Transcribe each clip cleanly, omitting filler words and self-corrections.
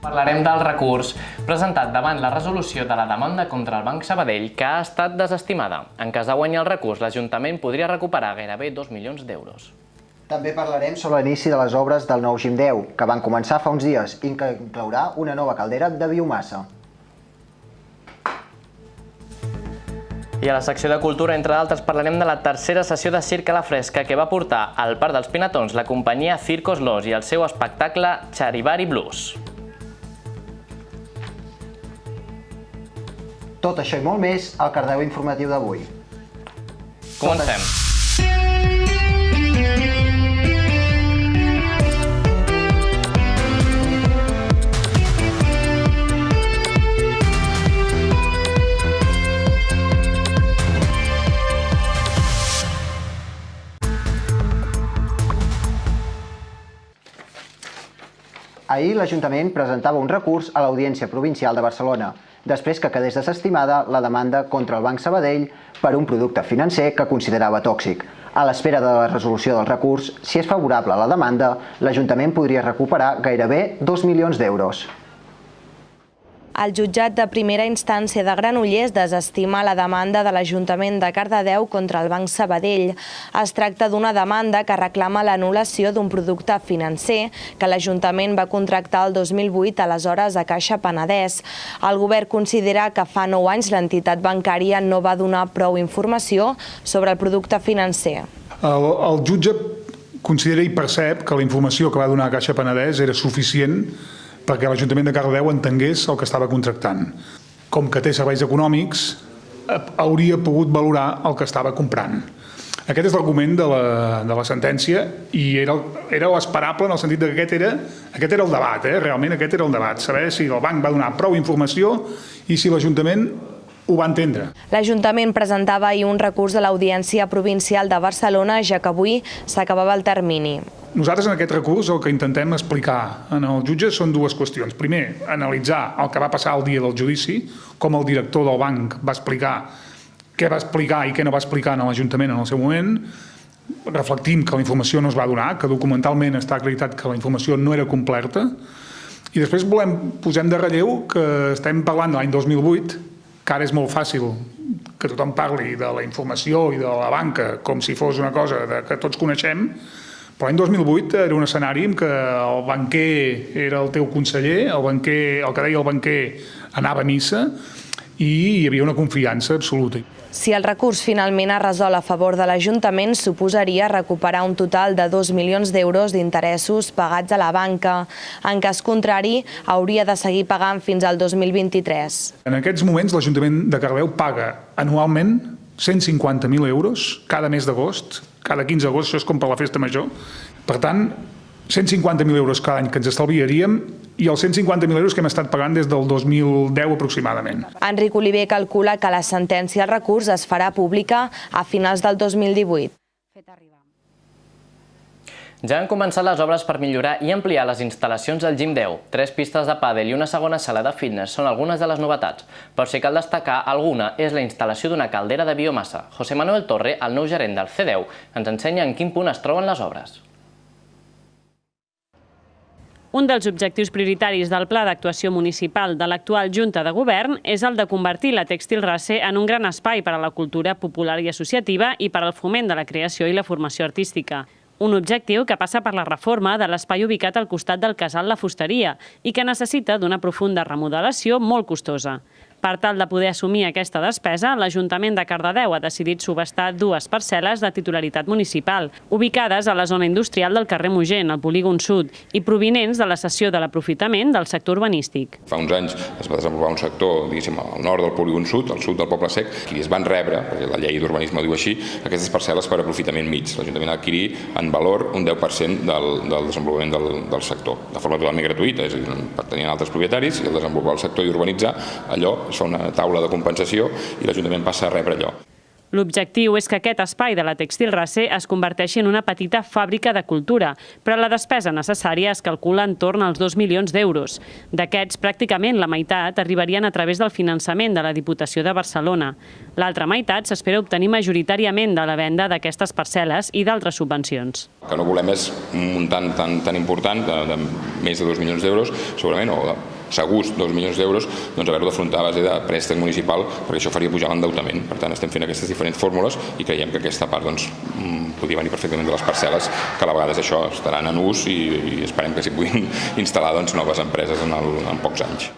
Parlarem del recurs presentat davant la resolució de la demanda contra el Banc Sabadell que ha estat desestimada. En cas de guanyar el recurs, l'Ajuntament podria recuperar gairebé 2 milions d'euros. També parlarem sobre l'inici de les obres del nou Gim 10, que van començar fa uns dies i que inclourà una nova caldera de biomassa. I a la secció de cultura, entre d'altres, parlarem de la tercera sessió de Circ a la Fresca que va portar al Parc dels Pinatons la companyia Circos Los i el seu espectacle Charivari Blues. Tot això i molt més al Cardedeu informatiu d'avui. Comencem. Ahir l'Ajuntament presentava un recurs a l'Audiència Provincial de Barcelona, després que quedés desestimada la demanda contra el Banc Sabadell per un producte financer que considerava tòxic. A l'espera de la resolució del recurs, si és favorable a la demanda, l'Ajuntament podria recuperar gairebé 2 milions d'euros. El jutjat de primera instància de Granollers desestima la demanda de l'Ajuntament de Cardedeu contra el Banc Sabadell. Es tracta d'una demanda que reclama l'anul·lació d'un producte financer que l'Ajuntament va contractar el 2008 aleshores a Caixa Penedès. El govern considera que fa 9 anys l'entitat bancària no va donar prou informació sobre el producte financer. El jutge considera i percep que la informació que va donar a Caixa Penedès era suficient perquè l'Ajuntament de Cardedeu entengués el que estava contractant. Com que té serveis econòmics, hauria pogut valorar el que estava comprant. Aquest és l'argument de la sentència i era l'esperable en el sentit que aquest era el debat, realment aquest era el debat, saber si el banc va donar prou informació i si l'Ajuntament ho va entendre. L'Ajuntament presentava ahir un recurs a l'Audiència Provincial de Barcelona, ja que avui s'acabava el termini. Nosaltres en aquest recurs el que intentem explicar en el jutge són dues qüestions. Primer, analitzar el que va passar el dia del judici, com el director del banc va explicar què va explicar i què no va explicar en l'Ajuntament en el seu moment, reflectint que la informació no es va donar, que documentalment està acreditat que la informació no era completa, i després posem de relleu que estem parlant de l'any 2008, que ara és molt fàcil que tothom parli de la informació i de la banca com si fos una cosa que tots coneixem, però l'any 2008 era un escenari en què el banquer era el teu conseller, el que deia el banquer anava a missa i hi havia una confiança absoluta. Si el recurs finalment es resol a favor de l'Ajuntament, suposaria recuperar un total de 2 milions d'euros d'interessos pagats a la banca. En cas contrari, hauria de seguir pagant fins al 2023. En aquests moments, l'Ajuntament de Cardedeu paga anualment 150.000 euros cada mes d'agost, cada 15 d'agost, això és com per la festa major. Per tant, 150.000 euros cada any que ens estalviaríem i els 150.000 euros que hem estat pagant des del 2010 aproximadament. Enric Oliver calcula que la sentència al recurs es farà pública a finals del 2018. Ja han començat les obres per millorar i ampliar les instal·lacions del Gim 10. 3 pistes de pàdel i una segona sala de fitness són algunes de les novetats, però si cal destacar alguna és la instal·lació d'una caldera de biomassa. José Manuel Torre, el nou gerent del C10, ens ensenya en quin punt es troben les obres. Un dels objectius prioritaris del Pla d'Actuació Municipal de l'actual Junta de Govern és el de convertir la Tèxtil Racer en un gran espai per a la cultura popular i associativa i per al foment de la creació i la formació artística. Un objectiu que passa per la reforma de l'espai ubicat al costat del Casal La Fusteria i que necessita d'una profunda remodelació molt costosa. Per tal de poder assumir aquesta despesa, l'Ajuntament de Cardedeu ha decidit subhastar 2 parcel·les de titularitat municipal, ubicades a la zona industrial del carrer Mogent, al polígon sud, i provinents de la cessió de l'aprofitament del sector urbanístic. Fa uns anys es va desenvolupar un sector, diguéssim, al nord del polígon sud, al sud del Poble Sec, i es van rebre, perquè la llei d'urbanisme ho diu així, aquestes parcel·les per aprofitament mig. L'Ajuntament ha adquirit en valor un 10% del desenvolupament del sector, de forma totalment gratuïta, és a dir, pertanyien altres propietaris, i el desenvolupar el sector i urbanitzar allò es fa una taula de compensació i l'Ajuntament passa a rebre allò. L'objectiu és que aquest espai de la Tèxtil Racer es converteixi en una petita fàbrica de cultura, però la despesa necessària es calcula entorn als 2 milions d'euros. D'aquests, pràcticament la meitat arribarien a través del finançament de la Diputació de Barcelona. L'altra meitat s'espera obtenir majoritàriament de la venda d'aquestes parcel·les i d'altres subvencions. El que no volem és un muntant tan important, de més de 2 milions d'euros, segurament, o segurs 2 milions d'euros, doncs haver-ho d'afrontar a base de préstec municipal, perquè això faria pujar l'endeutament. Per tant, estem fent aquestes diferents fórmules i creiem que aquesta part podria venir perfectament de les parcel·les, que a la vegada això estaran en ús i esperem que s'hi puguin instal·lar noves empreses en pocs anys.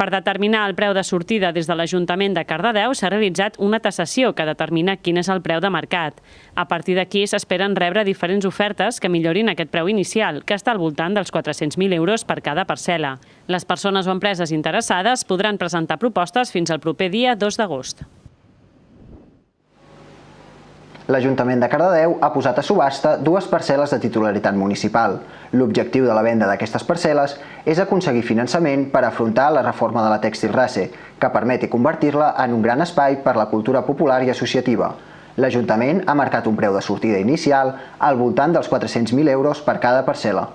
Per determinar el preu de sortida des de l'Ajuntament de Cardedeu s'ha realitzat una tasació que determina quin és el preu de mercat. A partir d'aquí s'esperen rebre diferents ofertes que millorin aquest preu inicial, que està al voltant dels 400.000 euros per cada parcel·la. Les persones o empreses interessades podran presentar propostes fins al proper dia 2 d'agost. L'Ajuntament de Cardedeu ha posat a subhasta 2 parcel·les de titularitat municipal. L'objectiu de la venda d'aquestes parcel·les és aconseguir finançament per afrontar la reforma de la Tèxtil Race, que permeti convertir-la en un gran espai per la cultura popular i associativa. L'Ajuntament ha marcat un preu de sortida inicial al voltant dels 400.000 euros per cada parcel·la.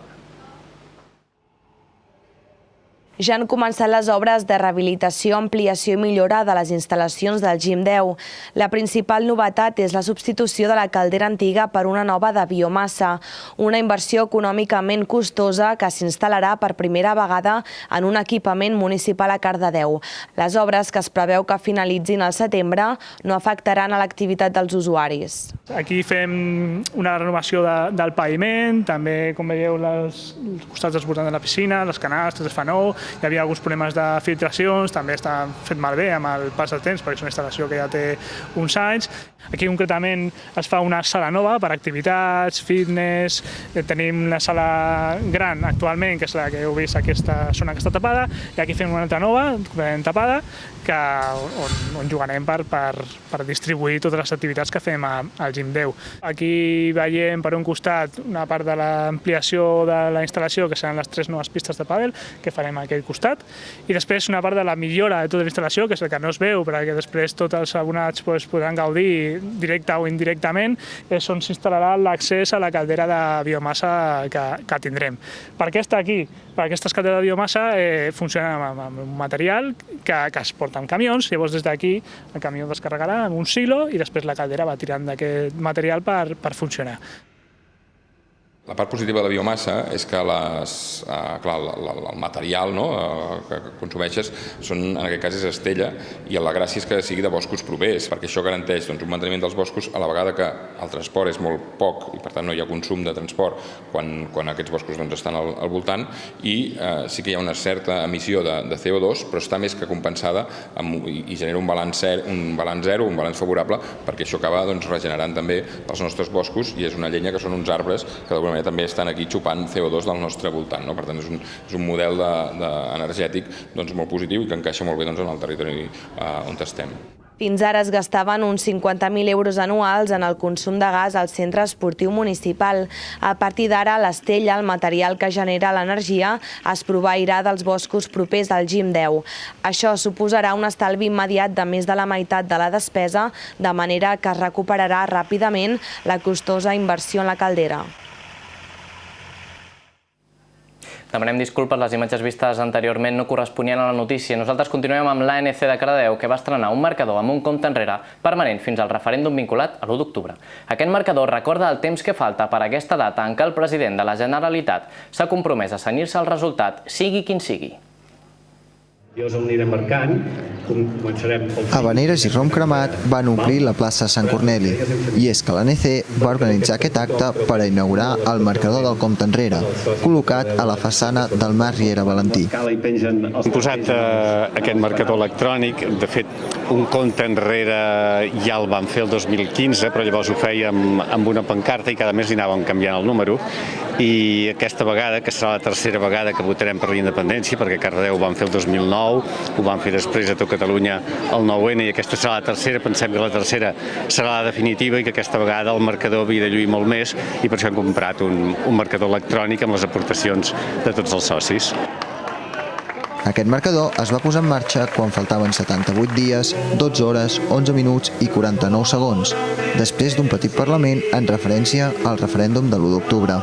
Ja han començat les obres de rehabilitació, ampliació i millora de les instal·lacions del Gim 10. La principal novetat és la substitució de la caldera antiga per una nova de biomassa, una inversió econòmicament costosa que s'instal·larà per primera vegada en un equipament municipal a Cardedeu. Les obres, que es preveu que finalitzin al setembre, no afectaran a l'activitat dels usuaris. Aquí fem una renovació del paviment, també, com veieu, els costats dels voltants de la piscina, les canastres, es fa nou. Hi havia alguns problemes de filtracions, també està fet malbé amb el pas del temps, perquè és una instal·lació que ja té uns anys. Aquí concretament es fa una sala nova per activitats, fitness, tenim una sala gran actualment, que és la que heu vist, aquesta zona que està tapada, i aquí fem una altra nova, completament tapada, on jugarem per distribuir totes les activitats que fem al Gim 10. Aquí veiem per un costat una part de l'ampliació de la instal·lació, que seran les 3 noves pistes de pàdel, que farem a aquell costat, i després una part de la millora de tota la instal·lació, que és el que no es veu, perquè després tots els abonats podran gaudir directa o indirectament, és on s'instal·larà l'accés a la caldera de biomassa que tindrem. Per què està aquí? Perquè aquestes calderes de biomassa funcionen amb un material que es porta en camions, llavors des d'aquí el camió descarregarà en un silo i després la caldera va tirant d'aquest material per funcionar. La part positiva de la biomassa és que el material que consumeixes en aquest cas és estella, i la gràcia és que sigui de boscos propers, perquè això garanteix un manteniment dels boscos a la vegada que el transport és molt poc i per tant no hi ha consum de transport quan aquests boscos estan al voltant, i sí que hi ha una certa emissió de CO2, però està més que compensada i genera un balanç zero, un balanç favorable, perquè això acaba regenerant també els nostres boscos, i és una llenya que són uns arbres que d'alguna manera també estan aquí xupant CO2 del nostre voltant. Per tant, és un model energètic molt positiu i que encaixa molt bé en el territori on estem. Fins ara es gastaven uns 50.000 euros anuals en el consum de gas al centre esportiu municipal. A partir d'ara, l'estella, el material que genera l'energia, es proveirà dels boscos propers al Gim 10. Això suposarà un estalvi immediat de més de la meitat de la despesa, de manera que es recuperarà ràpidament la costosa inversió en la caldera. Demanem disculpes, les imatges vistes anteriorment no corresponien a la notícia. Nosaltres continuem amb l'ANC de Cardedeu, que va estrenar un marcador amb un compte enrere permanent fins al referèndum vinculat a l'1 d'octubre. Aquest marcador recorda el temps que falta per a aquesta data en què el president de la Generalitat s'ha compromès a cenyir-se al resultat, sigui quin sigui. Havaneres i rom cremat van omplir la plaça Sant Corneli, i és que l'ANC va organitzar aquest acte per a inaugurar el marcador del compte enrere, col·locat a la façana del Mas Riera Valentí. Hem posat aquest marcador electrònic, de fet un compte enrere ja el vam fer el 2015, però llavors ho fèiem amb una pancarta i cada mes hi anàvem canviant el número, i aquesta vegada, que serà la tercera vegada que votarem per la independència, perquè a Cardedeu ho vam fer el 2009, ho vam fer després a tot Catalunya el 9N, i aquesta serà la tercera. Pensem que la tercera serà la definitiva i que aquesta vegada el marcador havia de lluir molt més, i per això hem comprat un marcador electrònic amb les aportacions de tots els socis. Aquest marcador es va posar en marxa quan faltaven 78 dies, 12 hores, 11 minuts i 49 segons, després d'un petit parlament en referència al referèndum de l'1 d'octubre.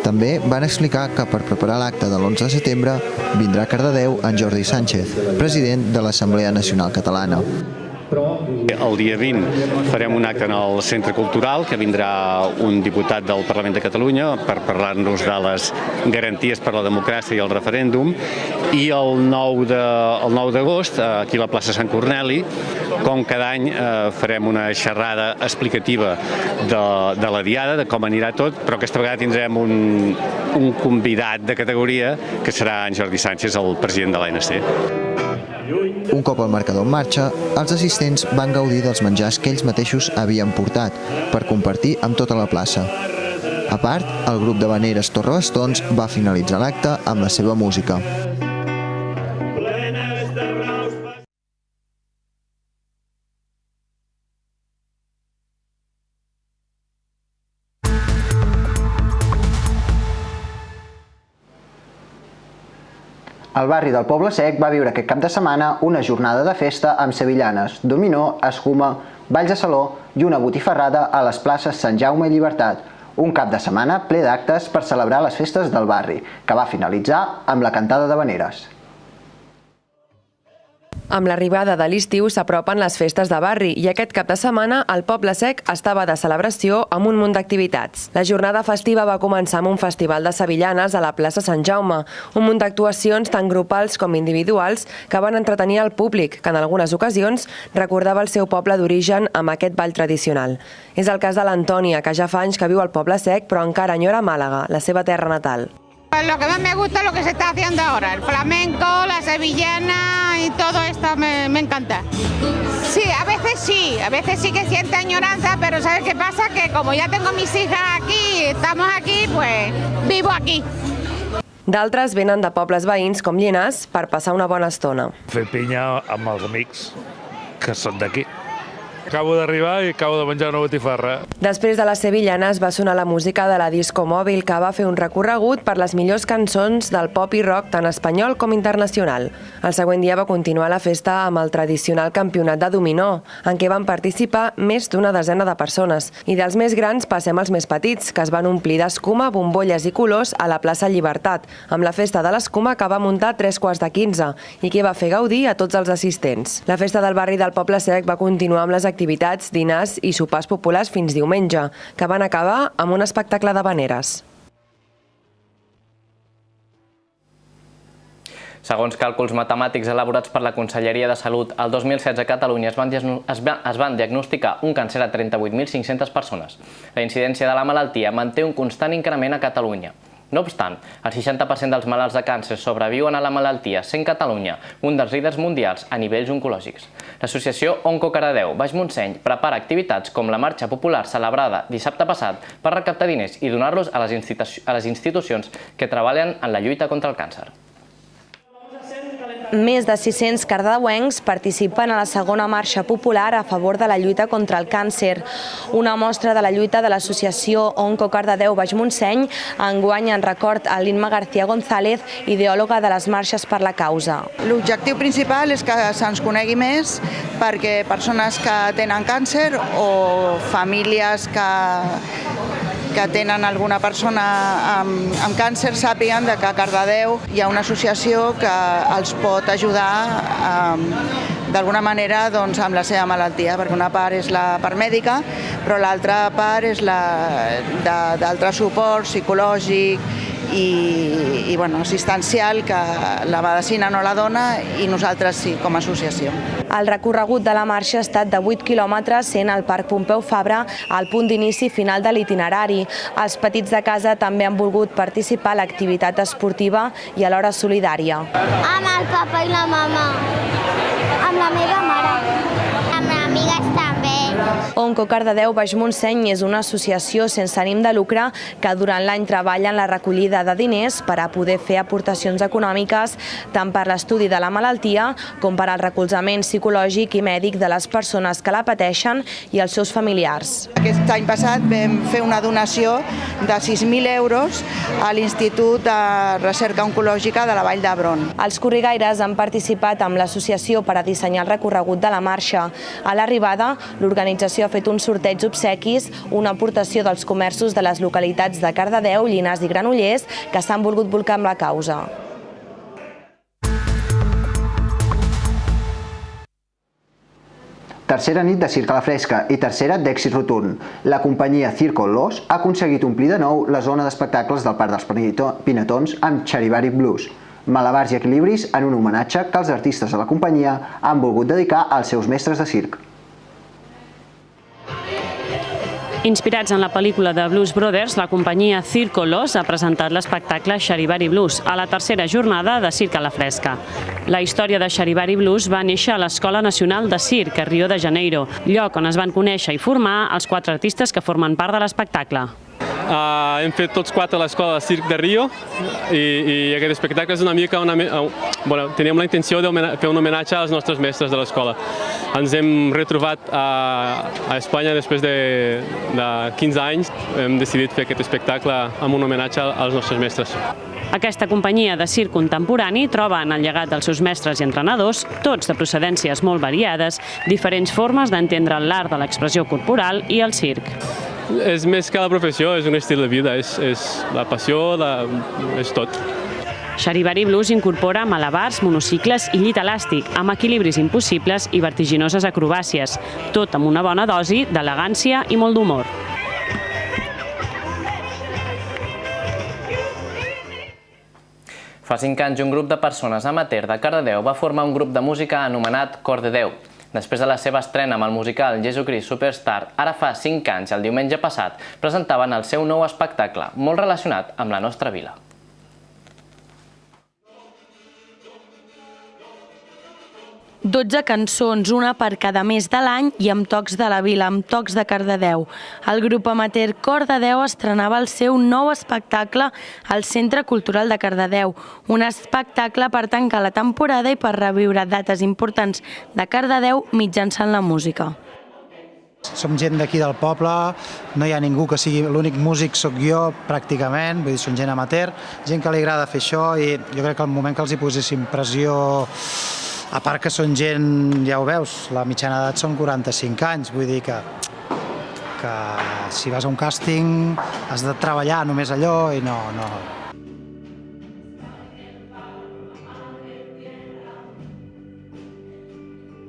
També van explicar que per preparar l'acte de l'11 de setembre vindrà a Cardedeu en Jordi Sánchez, president de l'Assemblea Nacional Catalana. El dia 20 farem un acte en el Centre Cultural, que vindrà un diputat del Parlament de Catalunya per parlar-nos de les garanties per la democràcia i el referèndum, i el 9 d'agost, aquí a la plaça Sant Corneli, com cada any, farem una xerrada explicativa de la Diada, de com anirà tot, però aquesta vegada tindrem un convidat de categoria, que serà en Jordi Sánchez, el president de l'ANC. Un cop el marcador en marxa, els assistents van gaudir dels menjars que ells mateixos havien portat per compartir amb tota la plaça. A part, el grup de Veneres Torrebastons va finalitzar l'acte amb la seva música. El barri del Poble Sec va viure aquest cap de setmana una jornada de festa amb sevillanes, dominó, escuma, balls de saló i una botifarrada a les places Sant Jaume i Llibertat. Un cap de setmana ple d'actes per celebrar les festes del barri, que va finalitzar amb la cantada de Veneres. Amb l'arribada de l'estiu s'apropen les festes de barri i aquest cap de setmana el Poble Sec estava de celebració amb un munt d'activitats. La jornada festiva va començar amb un festival de sevillanes a la plaça Sant Jaume, un munt d'actuacions tant grupals com individuals que van entretenir el públic, que en algunes ocasions recordava el seu poble d'origen amb aquest ball tradicional. És el cas de l'Antònia, que ja fa anys que viu al Poble Sec però encara enyora Màlaga, la seva terra natal. Lo que más me gusta es lo que se está haciendo ahora, el flamenco, la sevillana y todo esto me encanta. Sí, a veces sí que siento añoranza, pero ¿sabes qué pasa? Que como ya tengo mis hijas aquí, estamos aquí, pues vivo aquí. D'altres venen de pobles veïns com Llinars per passar una bona estona. Fer pinya amb els amics que són d'aquí. Acabo d'arribar i acabo de menjar una botifarra. Després de les sevillanes va sonar la música de la Disco Mòbil, que va fer un recorregut per les millors cançons del pop i rock tant espanyol com internacional. El següent dia va continuar la festa amb el tradicional campionat de dominó, en què van participar més d'una desena de persones. I dels més grans passem als més petits, que es van omplir d'escuma, bombolles i colors a la plaça Llibertat, amb la festa de l'escuma que va muntar a 15:15 i que va fer gaudir a tots els assistents. La festa del barri del Poble Sec va continuar amb les activitats, dinars i sopars populars fins diumenge, que van acabar amb un espectacle de Veneres. Segons càlculs matemàtics elaborats per la Conselleria de Salut, el 2016 a Catalunya es van diagnosticar un càncer a 38.500 persones. La incidència de la malaltia manté un constant increment a Catalunya. No obstant, el 60% dels malalts de càncer sobreviuen a la malaltia, sent Catalunya un dels líders mundials a nivells oncològics. L'associació Onco Cardedeu Baix Montseny prepara activitats com la marxa popular celebrada dissabte passat per recaptar diners i donar-los a les institucions que treballen en la lluita contra el càncer. Més de 600 cardedeuencs participen a la segona marxa popular a favor de la lluita contra el càncer. Una mostra de la lluita de l'associació Onco Cardedeu Baix Montseny, enguany en record a l'Inma García González, ideòloga de les marxes per la causa. L'objectiu principal és que se'ns conegui més perquè persones que tenen càncer o famílies que tenen alguna persona amb càncer sàpiguen que a Cardedeu hi ha una associació que els pot ajudar d'alguna manera amb la seva malaltia, perquè una part és la part mèdica, però l'altra part és d'altre suport psicològic i assistencial que la medicina no la dona i nosaltres sí, com a associació. El recorregut de la marxa ha estat de 8 quilòmetres, sent el Parc Pompeu Fabra el punt d'inici final de l'itinerari. Els petits de casa també han volgut participar a l'activitat esportiva i alhora solidària. Amb el papa i la mama, amb la meva mare, amb amigues també. Onco Cardedeu Baix Montseny és una associació sense ànim de lucre que durant l'any treballa en la recollida de diners per a poder fer aportacions econòmiques tant per l'estudi de la malaltia com per al recolzament psicològic i mèdic de les persones que la pateixen i els seus familiars. Aquest any passat vam fer una donació de 6.000 euros a l'Institut de Recerca Oncològica de la Vall d'Hebron. Els corrigaires han participat amb l'associació per a dissenyar el recorregut de la marxa. A l'arribada, l'organització ha fet un sorteig obsequis, una aportació dels comerços de les localitats de Cardedeu, Llinars i Granollers que s'han volgut bolcar amb la causa. tercera nit de Circ a la Fresca i tercera d'èxit rotund. La companyia Circo Los ha aconseguit omplir de nou la zona d'espectacles del Parc dels Pinetons amb Charivari Blues, malabars i equilibris en un homenatge que els artistes de la companyia han volgut dedicar als seus mestres de circ. Inspirats en la pel·lícula de Blues Brothers, la companyia Circo Los ha presentat l'espectacle Charivari Blues a la tercera jornada de Circ a la Fresca. La història de Charivari Blues va néixer a l'Escola Nacional de Circ a Rio de Janeiro, lloc on es van conèixer i formar els 4 artistes que formen part de l'espectacle. Hem fet tots 4 a l'Escola de Circ de Rio i aquest espectacle és una mica... Teníem la intenció de fer un homenatge als nostres mestres de l'escola. Ens hem retrobat a Espanya després de 15 anys. Hem decidit fer aquest espectacle amb un homenatge als nostres mestres. Aquesta companyia de circ contemporani troba en el llegat dels seus mestres i entrenadors, tots de procedències molt variades, diferents formes d'entendre l'art de l'expressió corporal i el circ. És més que la professió, és un estil de vida, és la passió, és tot. Charivari Blues incorpora malabars, monocicles i llit elàstic, amb equilibris impossibles i vertiginoses acrobàcies, tot amb una bona dosi d'elegància i molt d'humor. Fa 5 anys, un grup de persones amateur de Cardedeu va formar un grup de música anomenat Cor de Déu. Després de la seva estrena amb el musical Jesucrist Superstar, ara fa 5 anys, el diumenge passat, presentaven el seu nou espectacle, molt relacionat amb la nostra vila. 12 cançons, una per cada mes de l'any i amb tocs de la vila, amb tocs de Cardedeu. El grup amateur Cor de Déu estrenava el seu nou espectacle al Centre Cultural de Cardedeu. Un espectacle per tancar la temporada i per reviure dates importants de Cardedeu mitjançant la música. Som gent d'aquí del poble, no hi ha ningú que sigui l'únic músic, soc jo pràcticament, vull dir, són gent amateur, gent que li agrada fer això i jo crec que al moment que els hi poséssim pressió, a part que són gent, ja ho veus, la mitjana d'edat són 45 anys, vull dir que si vas a un càsting has de treballar només allò i no.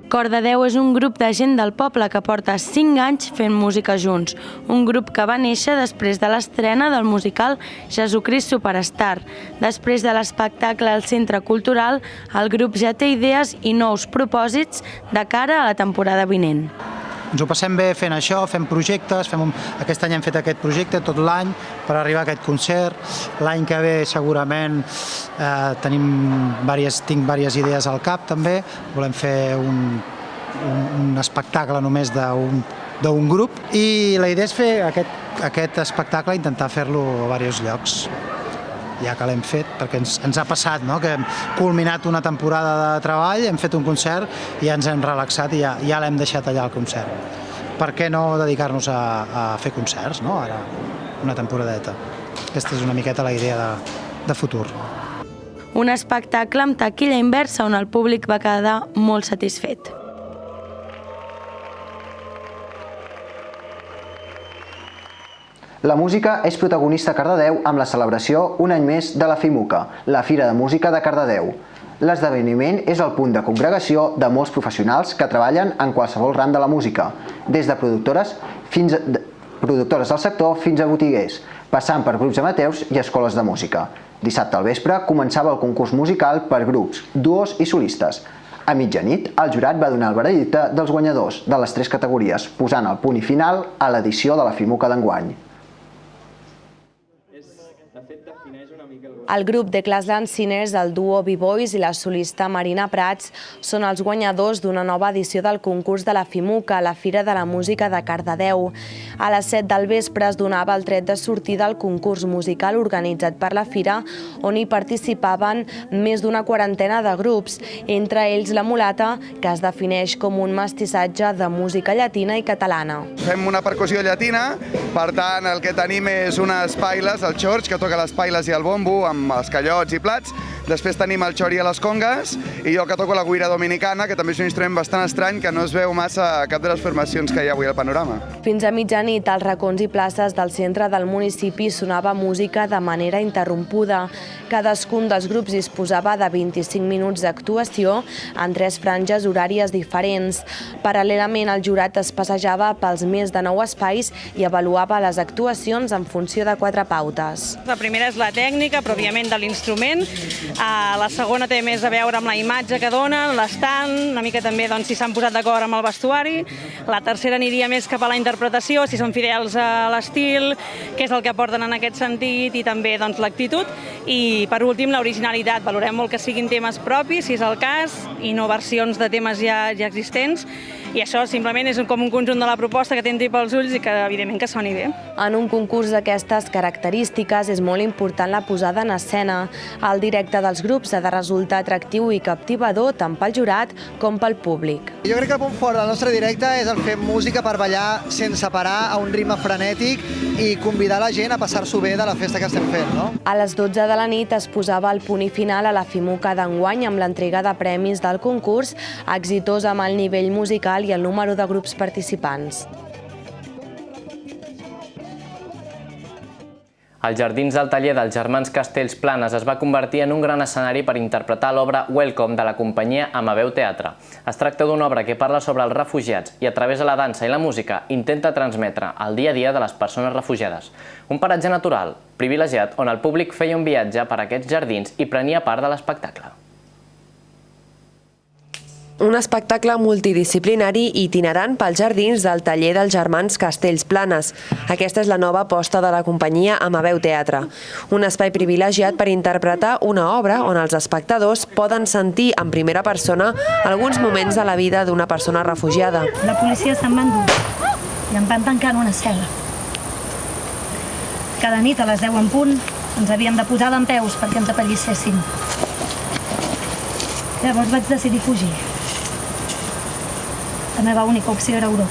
Cor de Déu és un grup de gent del poble que porta 5 anys fent música junts. Un grup que va néixer després de l'estrena del musical Jesucrist Superstar. Després de l'espectacle al Centre Cultural, el grup ja té idees i nous propòsits de cara a la temporada vinent. Ens ho passem bé fent això, fent projectes, aquest any hem fet aquest projecte tot l'any per arribar a aquest concert. L'any que ve segurament tinc diverses idees al cap també, volem fer un espectacle només d'un grup i la idea és fer aquest espectacle i intentar fer-lo a diversos llocs. Ja que l'hem fet, perquè ens ha passat que hem culminat una temporada de treball, hem fet un concert i ja ens hem relaxat i ja l'hem deixat allà al concert. Per què no dedicar-nos a fer concerts, ara, una temporadeta? Aquesta és una miqueta la idea de futur. Un espectacle amb taquilla inversa on el públic va quedar molt satisfet. La música és protagonista a Cardedeu amb la celebració un any més de la FIMUCA, la Fira de Música de Cardedeu. L'esdeveniment és el punt de congregació de molts professionals que treballen en qualsevol ram de la música, des de productores del sector fins a botiguers, passant per grups amateurs i escoles de música. Dissabte al vespre començava el concurs musical per grups, duos i solistes. A mitjanit, el jurat va donar el veredicte dels guanyadors de les 3 categories, posant el punt i final a l'edició de la FIMUCA d'enguany. El grup de Classland Singers, el duo B-Boys i la solista Marina Prats són els guanyadors d'una nova edició del concurs de la FIMUCA, la Fira de la Música de Cardedeu. A les 7 del vespre es donava el tret de sortida al concurs musical organitzat per la Fira, on hi participaven més d'una quarantena de grups, entre ells la Mulata, que es defineix com un mestissatge de música llatina i catalana. Fem una percussió llatina, per tant el que tenim és unes pailes, el xorx, que toca les pailes i el bombo, amb els callots i plats. Després tenim el xori a les congues i jo que toco la guira dominicana, que també és un instrument bastant estrany que no es veu massa a cap de les formacions que hi ha avui al panorama. Fins a mitjanit, als racons i places del centre del municipi sonava música de manera interrompuda. Cadascun dels grups disposava de 25 minuts d'actuació en 3 franges horàries diferents. Paral·lelament, el jurat es passejava pels més de 9 espais i avaluava les actuacions en funció de 4 pautes. La primera és la tècnica, pròpiament de l'instrument. La segona té més a veure amb la imatge que donen, l'estant, una mica també si s'han posat d'acord amb el vestuari. La tercera aniria més cap a la interpretació, si són fidels a l'estil, què és el que aporten en aquest sentit, i també l'actitud. I per últim, l'originalitat. Valorem molt que siguin temes propis, si és el cas, i no versions de temes ja existents. I això simplement és com un conjunt de la proposta que t'entri pels ulls i que evidentment que soni bé. En un concurs d'aquestes característiques és molt important la posada en escena. El directe dels grups ha de resultar atractiu i captivador tant pel jurat com pel públic. Jo crec que el punt fort del nostre directe és el fer música per ballar sense parar a un ritme frenètic i convidar la gent a passar-s'ho bé de la festa que estem fent, no? A les 12 de la nit es posava el punt i final a la FIMUCA d'enguany amb l'entrega de premis del concurs, exitós amb el nivell musical i el número de grups participants. Els jardins del taller dels germans Castells Planes es va convertir en un gran escenari per interpretar l'obra Welcome de la companyia Amabeu Teatre. Es tracta d'una obra que parla sobre els refugiats i a través de la dansa i la música intenta transmetre el dia a dia de les persones refugiades. Un paratge natural, privilegiat, on el públic feia un viatge per aquests jardins i prenia part de l'espectacle. Un espectacle multidisciplinari i itinerant pels jardins del taller dels germans Castells Planes. Aquesta és la nova aposta de la companyia Amabeu Teatre. Un espai privilegiat per interpretar una obra on els espectadors poden sentir en primera persona alguns moments de la vida d'una persona refugiada. La policia se'n va endur i em van tancar en una cel·la. Cada nit a les 10 en punt ens havíem de posar dempeus perquè ens apallissessin. Llavors vaig decidir fugir. La meva única opció era Europa.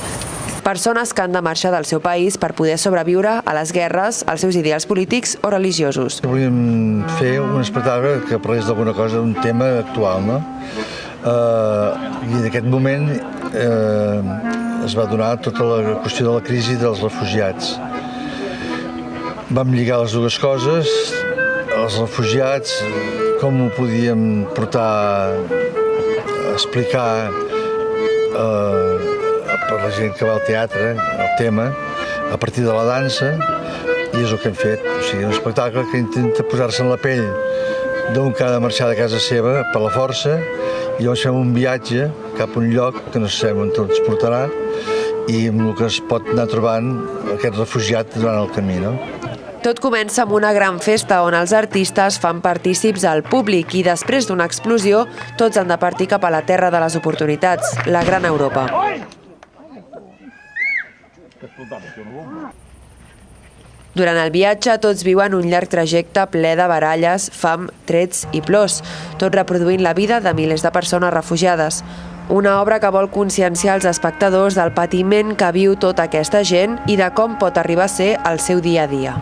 Persones que han de marxar del seu país per poder sobreviure a les guerres, als seus ideals polítics o religiosos. Volíem fer un espectacle que parlés d'alguna cosa, d'un tema actual, no? I en aquest moment es va donar tota la qüestió de la crisi dels refugiats. Vam lligar les dues coses, els refugiats, com ho podíem portar a explicar per la gent que va al teatre, el tema, a partir de la dansa, i és el que hem fet. O sigui, un espectacle que intenta posar-se en la pell d'un que ha de marxar de casa seva per la força, i llavors fem un viatge cap a un lloc que no sabem on ens portarà i amb el que es pot anar trobant aquest refugiat durant el camí, no? Tot comença amb una gran festa on els artistes fan partícips al públic i després d'una explosió tots han de partir cap a la terra de les oportunitats, la gran Europa. Durant el viatge tots viuen un llarg trajecte ple de baralles, fam, trets i plors, tot reproduint la vida de milers de persones refugiades. Una obra que vol conscienciar els espectadors del patiment que viu tota aquesta gent i de com pot arribar a ser el seu dia a dia.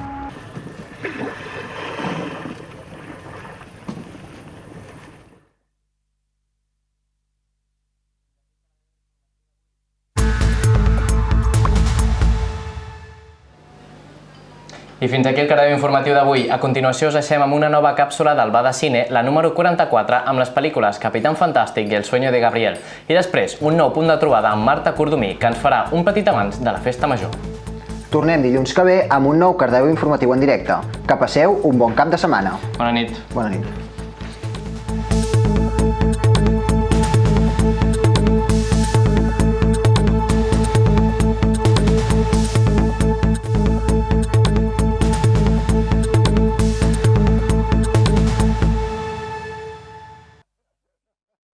I fins aquí el Cardeu informatiu d'avui. A continuació us deixem amb una nova càpsula del Ba de Cine, la número 44, amb les pel·lícules Capitán Fantàstic i El sueño de Gabriel. I després, un nou punt de trobada amb Marta Cordomí, que ens farà un petit avanç de la festa major. Tornem dilluns que ve amb un nou Cardeu informatiu en directe. Que passeu un bon cap de setmana. Bona nit. Bona nit.